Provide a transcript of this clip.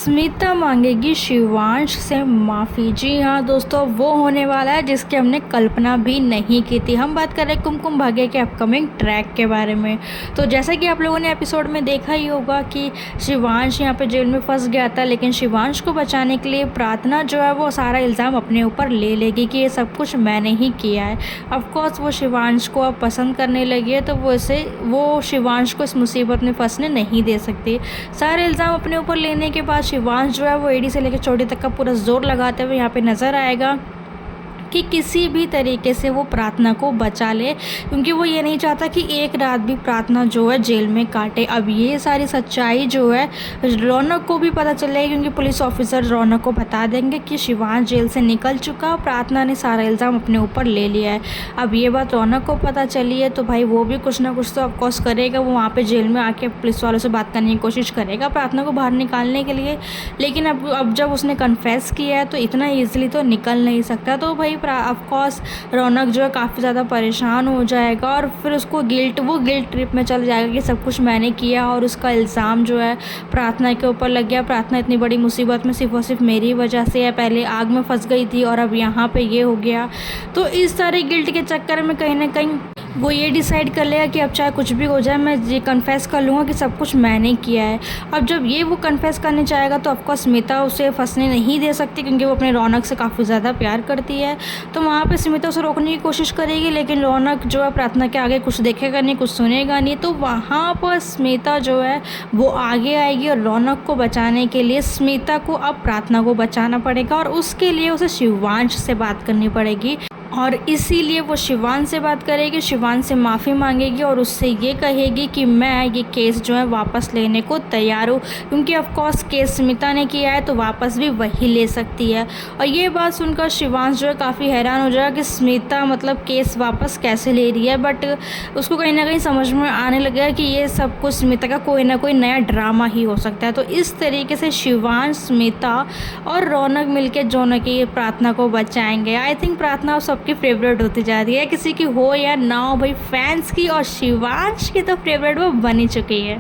स्मिता मांगेगी शिवांश से माफ़ी। जी हाँ दोस्तों, वो होने वाला है जिसकी हमने कल्पना भी नहीं की थी। हम बात कर रहे हैं कुमकुम भाग्य के अपकमिंग ट्रैक के बारे में। तो जैसा कि आप लोगों ने एपिसोड में देखा ही होगा कि शिवांश यहाँ पे जेल में फंस गया था, लेकिन शिवांश को बचाने के लिए प्रार्थना जो है वो सारा इल्ज़ाम अपने ऊपर ले लेगी कि ये सब कुछ मैंने ही किया है। ऑफकोर्स वो शिवांश को अब पसंद करने लगी है, तो वो शिवांश को इस मुसीबत में फंसने नहीं दे सकती। सारे इल्ज़ाम अपने ऊपर लेने के बाद शिवांश जो है वो एड़ी से लेकर चोटी तक का पूरा जोर लगाते हुए यहाँ पे नज़र आएगा कि किसी भी तरीके से वो प्रार्थना को बचा ले, क्योंकि वो ये नहीं चाहता कि एक रात भी प्रार्थना जो है जेल में काटे। अब ये सारी सच्चाई जो है रौनक को भी पता चलेगी, क्योंकि पुलिस ऑफिसर रौनक को बता देंगे कि शिवांश जेल से निकल चुका और प्रार्थना ने सारा इल्ज़ाम अपने ऊपर ले लिया है। अब ये बात रौनक को पता चली है तो भाई वो भी कुछ ना कुछ तो ऑफकोर्स करेगा। वो वहाँ पर जेल में आके पुलिस वालों से बात करने की कोशिश करेगा प्रार्थना को बाहर निकालने के लिए, लेकिन अब जब उसने कन्फेस किया है तो इतना ईजिली तो निकल नहीं सकता। तो भाई ऑफकोर्स रौनक जो है काफ़ी ज़्यादा परेशान हो जाएगा और फिर उसको वो गिल्ट ट्रिप में चल जाएगा कि सब कुछ मैंने किया और उसका इल्ज़ाम जो है प्रार्थना के ऊपर लग गया। प्रार्थना इतनी बड़ी मुसीबत में सिर्फ और सिर्फ मेरी वजह से है, पहले आग में फंस गई थी और अब यहाँ पे ये हो गया। तो इस सारे गिल्ट के चक्कर में कहीं ना कहीं वो ये डिसाइड कर लेगा कि अब चाहे कुछ भी हो जाए मैं ये कन्फेस कर लूँगा कि सब कुछ मैंने किया है। अब जब ये वो कन्फेस करने चाहेगा तो ऑफकोर्स स्मिता उसे फंसने नहीं दे सकती, क्योंकि वो अपने रौनक से काफ़ी ज़्यादा प्यार करती है। तो वहाँ पे स्मिता उसे रोकने की कोशिश करेगी, लेकिन रौनक जो है प्रार्थना के आगे कुछ देखेगा नहीं, कुछ सुनेगा नहीं। तो वहाँ पर स्मिता जो है वो आगे आएगी और रौनक को बचाने के लिए स्मिता को अब प्रार्थना को बचाना पड़ेगा और उसके लिए उसे शिवांश से बात करनी पड़ेगी। और इसीलिए वो शिवांश से बात करेगी, शिवांश से माफ़ी मांगेगी और उससे ये कहेगी कि मैं ये केस जो है वापस लेने को तैयार हूँ, क्योंकि ऑफकोर्स केस स्मिता ने किया है तो वापस भी वही ले सकती है। और ये बात सुनकर शिवांश जो है काफ़ी हैरान हो जाएगा कि स्मिता मतलब केस वापस कैसे ले रही है, बट उसको कहीं ना कहीं समझ में आने लगेगा कि ये सब कुछ स्मिता का कोई ना कोई नया ड्रामा ही हो सकता है। तो इस तरीके से शिवांश, स्मिता और रौनक मिलकर दोनों की प्रार्थना को बचाएंगे। आई थिंक प्रार्थना सब की फेवरेट होती जा रही है, किसी की हो या ना हो भाई, फैंस की और शिवांश की तो फेवरेट वो बनी चुकी है।